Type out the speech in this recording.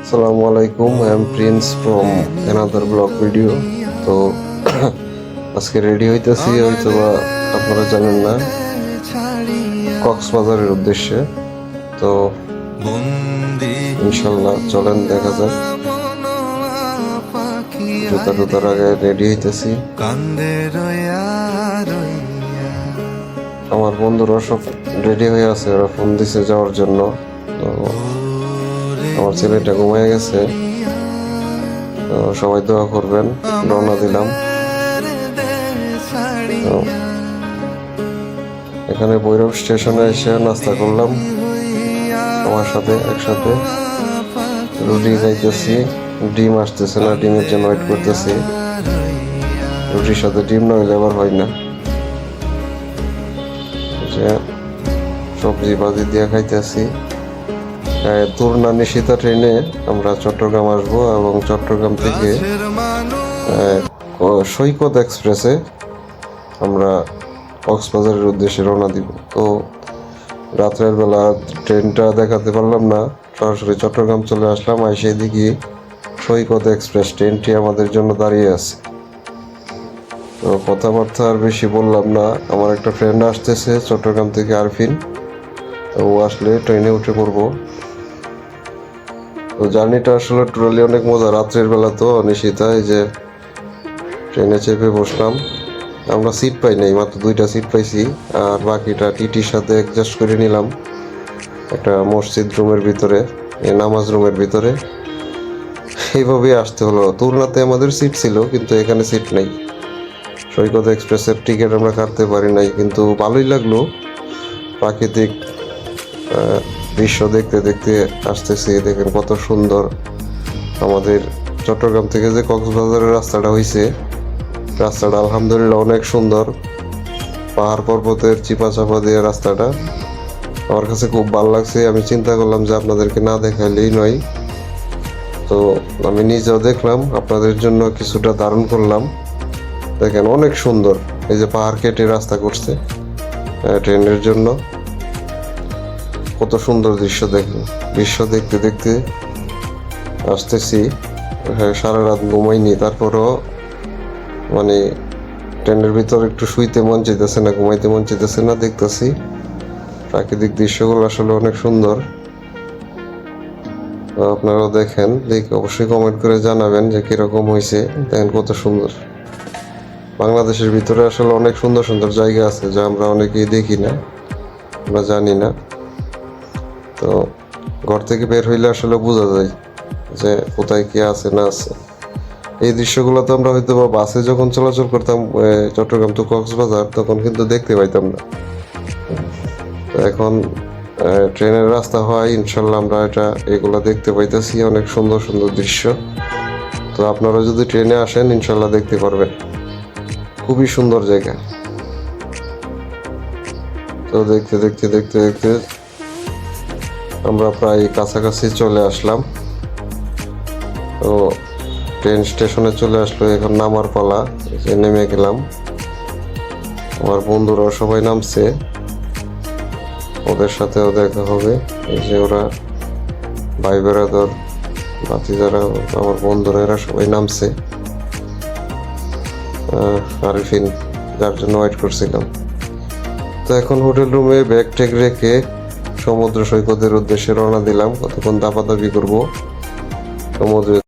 Assalamu alaikum, I am Prince from another blog video. তো আজকে ready হইতেছি, হয়তো বা আপনারা জানেন না, কক্সবাজারের উদ্দেশ্যে। তো ইনশাল্লাহ চলেন দেখা যাক। জুতা টুতার আগে রেডি হইতেছি। আমার বন্ধুরা সব রেডি হয়ে আছে, ওরা ফোন দিছে যাওয়ার জন্য। তো আমার ছেলেটা ঘুমিয়ে গেছে, তো সবাই দোয়া করবেন। রওনা দিলাম। এখানে ভৈরব স্টেশনে এসে নাস্তা করলাম আমার সাথে একসাথে। রুটি খাইতেছি, ডিম আসতেছে না, ডিমের জন্য ওয়েট করতেছি। রুটির সাথে ডিম না হইলে আবার হয় না। সবজি বাজি দিয়ে খাইতেছি। তুরনা নিশিতা ট্রেনে আমরা চট্টগ্রাম আসবো এবং চট্টগ্রাম থেকে সৈকত এক্সপ্রেসে আমরা কক্সবাজারের উদ্দেশ্যে রওনা দিব। তো রাত্রের বেলা ট্রেনটা দেখাতে পারলাম না, সরাসরি চট্টগ্রাম চলে আসলাম। এসে দেখি সৈকত এক্সপ্রেস ট্রেনটি আমাদের জন্য দাঁড়িয়ে আছে। তো কথাবার্তা আর বেশি বললাম না। আমার একটা ফ্রেন্ড আসতেছে চট্টগ্রাম থেকে, আরফিন। ও আসলে ট্রেনে উঠে পড়বো। তো জার্নিটা আসলে টোটালি অনেক মজা। রাত্রের বেলা তো নিশিতা, এই যে ট্রেনে চেপে বসলাম। আমরা সিট পাই নাই, মাত্র 2টা সিট পাইছি, আর বাকিটা টিটির সাথে অ্যাডজাস্ট করে নিলাম একটা মসজিদ রুমের ভিতরে, নামাজ রুমের ভিতরে। এইভাবেই আসতে হলো। তুলনাতে আমাদের সিট ছিল, কিন্তু এখানে সিট নেই। সৈকত এক্সপ্রেসের টিকিট আমরা কাটতে পারি নাই, কিন্তু ভালোই লাগলো। প্রাকৃতিক দৃশ্য দেখতে দেখতে আসতেছি। দেখেন কত সুন্দর। আমাদের চট্টগ্রাম থেকে যে কক্সবাজারের রাস্তাটা হয়েছে, রাস্তাটা আলহামদুলিল্লাহ অনেক সুন্দর। পাহাড় পর্বতের চিপা চাপা দিয়ে রাস্তাটা আমার কাছে খুব ভালো লাগছে। আমি চিন্তা করলাম যে আপনাদেরকে না দেখাইলেই নয়। তো আমি নিজেও দেখলাম, আপনাদের জন্য কিছুটা ধারণ করলাম। দেখেন অনেক সুন্দর। এই যে পাহাড় কেটে রাস্তা করছে ট্রেনের জন্য। কত সুন্দর দৃশ্য দেখেন। দৃশ্য দেখতে দেখতে আসতেছি। সারা রাত ঘুমাইনি, তারপরও মানে ট্রেনের ভিতর একটু শুইতে মন চাইতেছে না, ঘুমাইতে মন চাইতেছে না। দেখতেছি প্রাকৃতিক দৃশ্যগুলো আসলে অনেক সুন্দর। আপনারাও দেখেন, দেখে অবশ্যই কমেন্ট করে জানাবেন যে কিরকম হয়েছে। দেখেন কত সুন্দর। বাংলাদেশের ভিতরে আসলে অনেক সুন্দর সুন্দর জায়গা আছে যা আমরা অনেকেই দেখি না, আমরা জানি না। তো ঘর থেকে বের হইলে আসলে বোঝা যায় যে কোথায় কি আছে না আছে। এই দৃশ্যগুলো তো আমরা হয়তো বা বাসে যখন চলাচল করতাম চট্টগ্রাম টু কক্সবাজার, তখন কিন্তু দেখতে পাইতাম না। তো এখন ট্রেনের রাস্তা হয়, ইনশাল্লাহ আমরা এগুলো দেখতে পাইতেছি। অনেক সুন্দর সুন্দর দৃশ্য। তো আপনারা যদি ট্রেনে আসেন ইনশাল্লাহ দেখতে পারবেন। খুবই সুন্দর জায়গা। তো দেখতে দেখতে দেখতে দেখতে আমরা প্রায় কাছাকাছি চলে আসলাম। তো ট্রেন স্টেশনে চলে আসলো, এখন নামার পালা। নেমে গেলাম। আমার বন্ধুরাও সবাই নামছে, ওদের সাথেও দেখা হবে। এই যে ওরা ভাই বেড়াদর বাতি, যারা আমার বন্ধুরা, এরা সবাই নামছে। আরিফিন, যার জন্য ওয়েট করছিলাম। তো এখন হোটেল রুমে ব্যাগ ট্যাগ রেখে সমুদ্র সৈকতের উদ্দেশ্যে রওনা দিলাম। কতক্ষণ দাপাদাপি করবো সমুদ্রে।